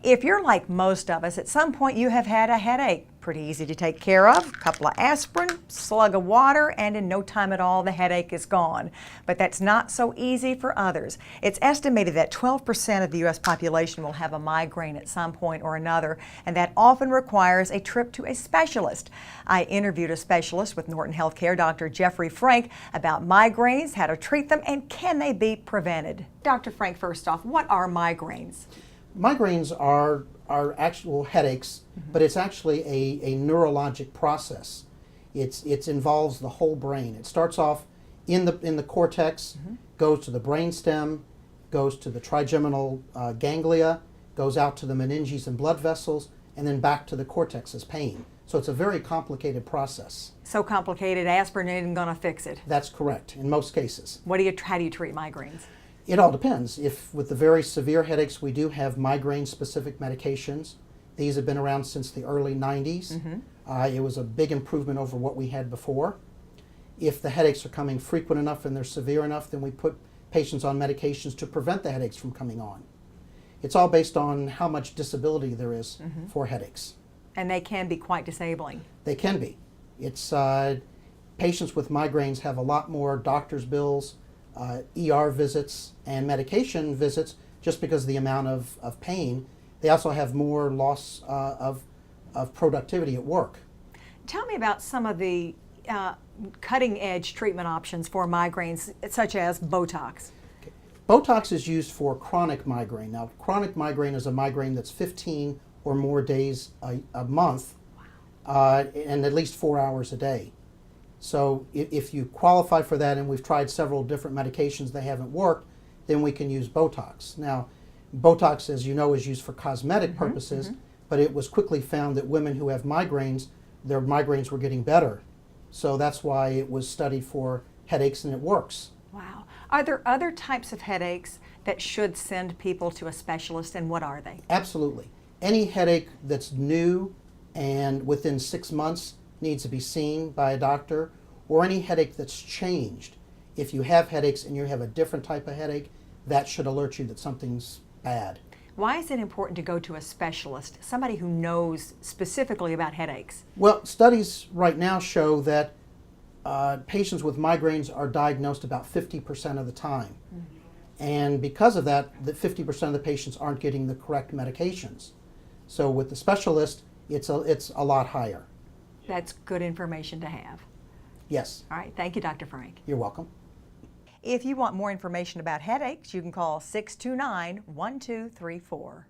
If you're like most of us, at some point you have had a headache. Pretty easy to take care of. A couple of aspirin, slug of water, and in no time at all the headache is gone. But that's not so easy for others. It's estimated that 12% of the U.S. population will have a migraine at some point or another, and that often requires a trip to a specialist. I interviewed a specialist with Norton Healthcare, Dr. Jeffrey Frank, about migraines, how to treat them, and can they be prevented. Dr. Frank, first off, what are migraines? Migraines are actual headaches, but it's actually a neurologic process. It involves the whole brain. It starts off in the cortex, goes to the brainstem, goes to the trigeminal ganglia, goes out to the meninges and blood vessels, and then back to the cortex as pain. So it's a very complicated process. So complicated, aspirin isn't going to fix it. That's correct, in most cases. How do you treat migraines? It all depends. If with the very severe headaches, we do have migraine-specific medications. These have been around since the early 90s. It was a big improvement over what we had before. If the headaches are coming frequent enough and they're severe enough, then we put patients on medications to prevent the headaches from coming on. It's all based on how much disability there is for headaches. And they can be quite disabling. They can be. It's patients with migraines have a lot more doctor's bills, ER visits, and medication visits just because of the amount of pain. They also have more loss of productivity at work. Tell me about some of the cutting-edge treatment options for migraines, such as Botox. Okay. Botox is used for chronic migraine. Now, chronic migraine is a migraine that's 15 or more days a month, and at least 4 hours a day. So if you qualify for that, and we've tried several different medications, they haven't worked, then we can use Botox. Now, Botox, as you know, is used for cosmetic purposes, but it was quickly found that women who have migraines, their migraines were getting better. So that's why it was studied for headaches, and it works. Wow. Are there other types of headaches that should send people to a specialist, and what are they? Absolutely. Any headache that's new and within 6 months needs to be seen by a doctor, or any headache that's changed. If you have headaches and you have a different type of headache, that should alert you that something's bad. Why is it important to go to a specialist, somebody who knows specifically about headaches? Well, studies right now show that patients with migraines are diagnosed about 50% of the time. And because of that, the 50% of the patients aren't getting the correct medications. So with the specialist, it's a lot higher. That's good information to have. Yes. All right. Thank you, Dr. Frank. You're welcome. If you want more information about headaches, you can call 629-1234.